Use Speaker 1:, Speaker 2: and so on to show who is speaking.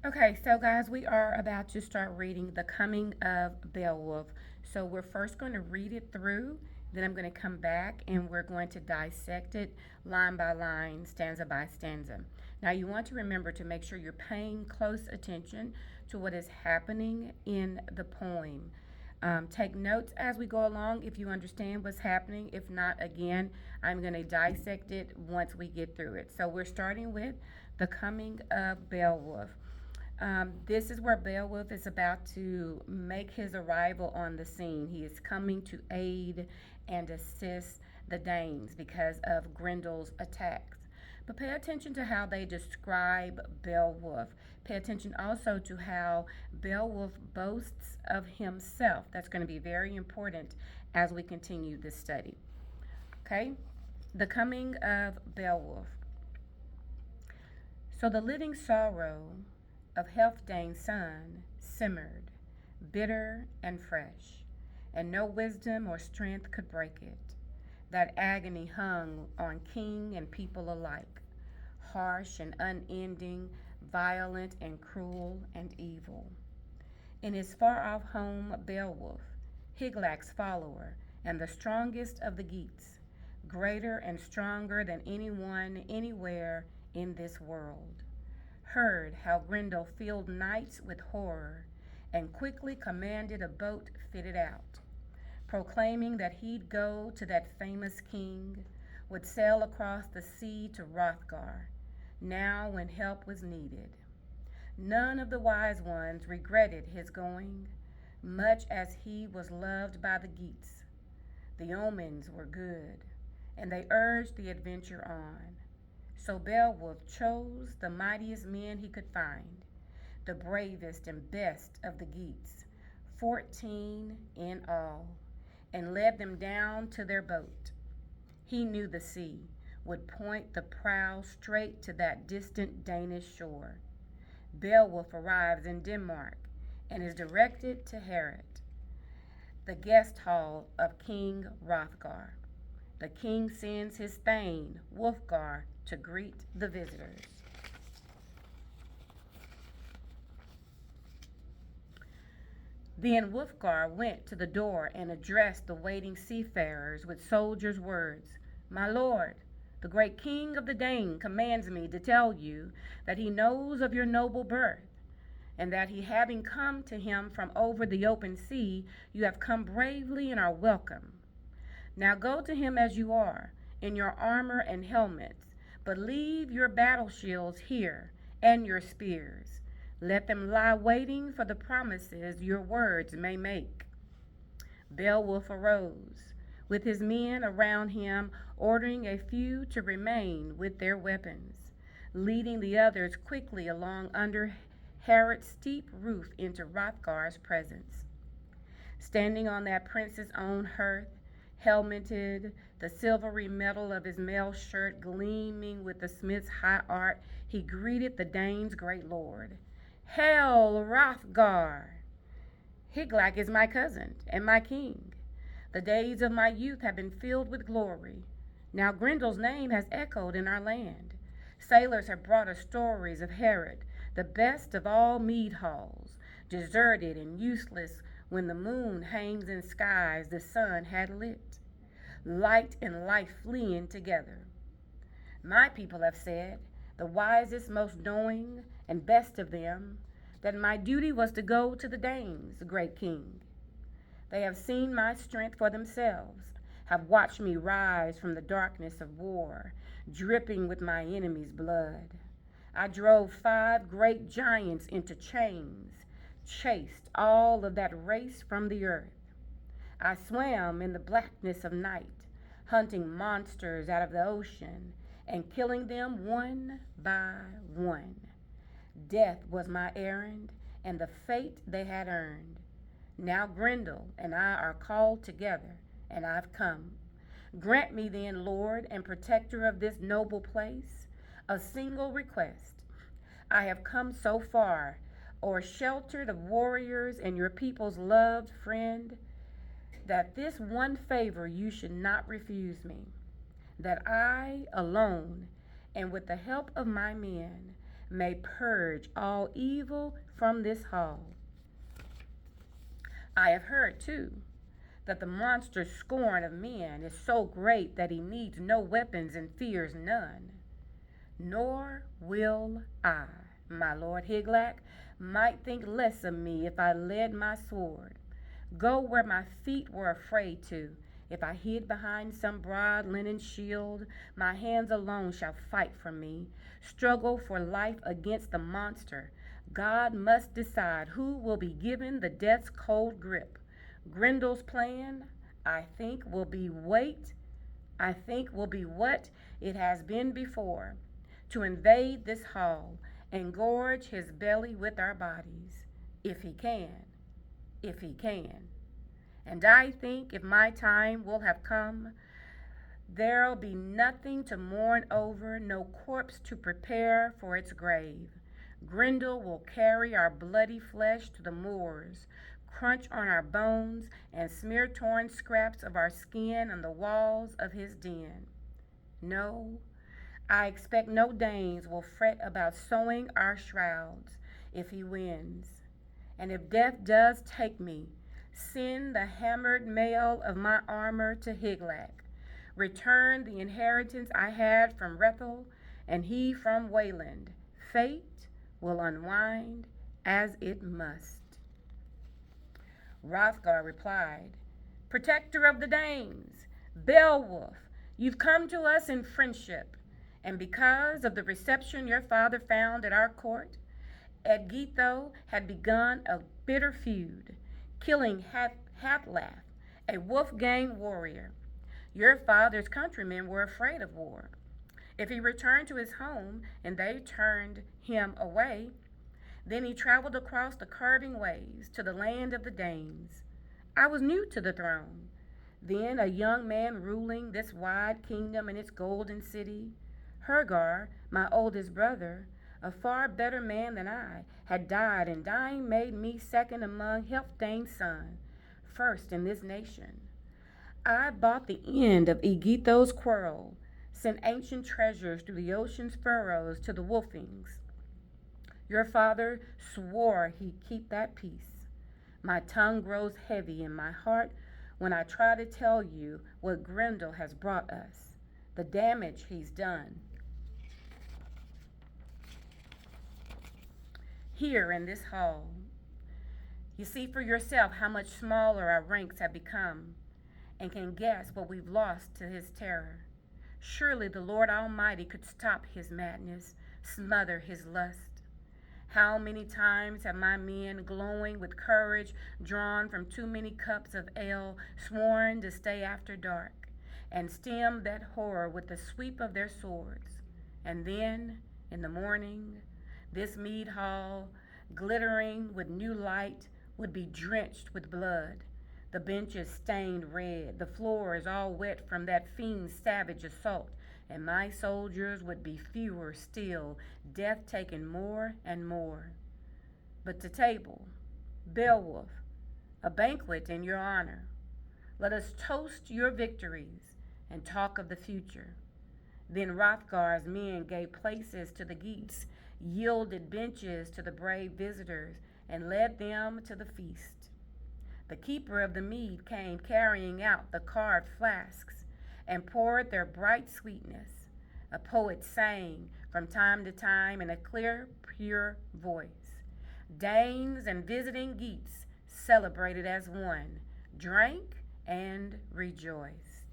Speaker 1: Okay, so guys, we are about to start reading The Coming of Beowulf. So we're first going to read it through, then I'm going to come back and we're going to dissect it line by line, stanza by stanza. Now, you want to remember to make sure you're paying close attention to what is happening in the poem. Take notes as we go along if you understand what's happening. If not, again, I'm going to dissect it once we get through it. So we're starting with The Coming of Beowulf. This is where Beowulf is about to make his arrival on the scene. He is coming to aid and assist the Danes because of Grendel's attacks. But pay attention to how they describe Beowulf. Pay attention also to how Beowulf boasts of himself. That's going to be very important as we continue this study. Okay? The coming of Beowulf. So the living sorrow of Healfdane's son simmered, bitter and fresh, and no wisdom or strength could break it. That agony hung on king and people alike, harsh and unending, violent and cruel and evil. In his far off home, Beowulf, Higlac's follower, and the strongest of the Geats, greater and stronger than anyone anywhere in this world, heard how Grendel filled nights with horror and quickly commanded a boat fitted out, proclaiming that he'd go to that famous king, would sail across the sea to Hrothgar, now when help was needed. None of the wise ones regretted his going, much as he was loved by the Geats. The omens were good, and they urged the adventure on. So Beowulf chose the mightiest men he could find, the bravest and best of the Geats, 14 in all, and led them down to their boat. He knew the sea would point the prow straight to that distant Danish shore. Beowulf arrives in Denmark and is directed to Herod, the guest hall of King Hrothgar. The king sends his thane, Wulfgar, to greet the visitors. Then Wulfgar went to the door and addressed the waiting seafarers with soldiers' words. My lord, the great king of the Dane commands me to tell you that he knows of your noble birth, and that he having come to him from over the open sea, you have come bravely and are welcome. Now go to him as you are, in your armor and helmets, but leave your battle shields here and your spears. Let them lie waiting for the promises your words may make. Beowulf arose, with his men around him, ordering a few to remain with their weapons, leading the others quickly along under Herod's steep roof into Hrothgar's presence. Standing on that prince's own hearth, helmeted, the silvery metal of his mail shirt gleaming with the smith's high art, he greeted the Danes' great lord. Hail, Hrothgar! Hygelac is my cousin and my king. The days of my youth have been filled with glory. Now Grendel's name has echoed in our land. Sailors have brought us stories of Herod, the best of all mead halls, deserted and useless when the moon hangs in skies the sun had lit, light and life fleeing together. My people have said, the wisest, most knowing, and best of them, that my duty was to go to the Danes, great king. They have seen my strength for themselves, have watched me rise from the darkness of war, dripping with my enemy's blood. I drove 5 great giants into chains, chased all of that race from the earth. I swam in the blackness of night, hunting monsters out of the ocean and killing them one by one. Death was my errand and the fate they had earned. Now Grendel and I are called together, and I've come. Grant me then, Lord and protector of this noble place, a single request. I have come so far, or sheltered of warriors and your people's loved friend, that this one favor you should not refuse me, that I alone, and with the help of my men, may purge all evil from this hall. I have heard, too, that the monster's scorn of men is so great that he needs no weapons and fears none. Nor will I, my lord Higelac, might think less of me if I led my sword, go where my feet were afraid to. If I hid behind some broad linen shield, my hands alone shall fight for me, struggle for life against the monster. God must decide who will be given the death's cold grip. Grendel's plan, I think will be what it has been before, to invade this hall and gorge his belly with our bodies, if he can, if he can. And I think if my time will have come, there'll be nothing to mourn over, no corpse to prepare for its grave. Grendel will carry our bloody flesh to the moors, crunch on our bones, and smear torn scraps of our skin on the walls of his den. No, I expect no Danes will fret about sewing our shrouds if he wins. And if death does take me, send the hammered mail of my armor to Higelac. Return the inheritance I had from Hrethel, and he from Wayland. Fate will unwind as it must. Hrothgar replied, Protector of the Danes, Beowulf, you've come to us in friendship, and because of the reception your father found at our court, Eadgitho had begun a bitter feud, killing Hatlaf, a Wolfgang warrior. Your father's countrymen were afraid of war. If he returned to his home and they turned him away, then he traveled across the curving waves to the land of the Danes. I was new to the throne, then a young man ruling this wide kingdom and its golden city. Hrothgar, my oldest brother, a far better man than I, had died, and dying made me second among Healfdene's sons, first in this nation. I bought the end of Eadgitho's quarrel, sent ancient treasures through the ocean's furrows to the Wolfings. Your father swore he'd keep that peace. My tongue grows heavy in my heart when I try to tell you what Grendel has brought us, the damage he's done. Here in this hall, you see for yourself how much smaller our ranks have become, and can guess what we've lost to his terror. Surely the Lord Almighty could stop his madness, smother his lust. How many times have my men, glowing with courage, drawn from too many cups of ale, sworn to stay after dark, and stem that horror with the sweep of their swords. And then, in the morning, this mead hall, glittering with new light, would be drenched with blood. The benches stained red, the floors all wet from that fiend's savage assault, and my soldiers would be fewer still, death taken more and more. But to table, Beowulf, a banquet in your honor. Let us toast your victories and talk of the future. Then Hrothgar's men gave places to the Geats, yielded benches to the brave visitors, and led them to the feast. The keeper of the mead came carrying out the carved flasks and poured their bright sweetness. A poet sang from time to time in a clear, pure voice. Danes and visiting Geats celebrated as one, drank and rejoiced.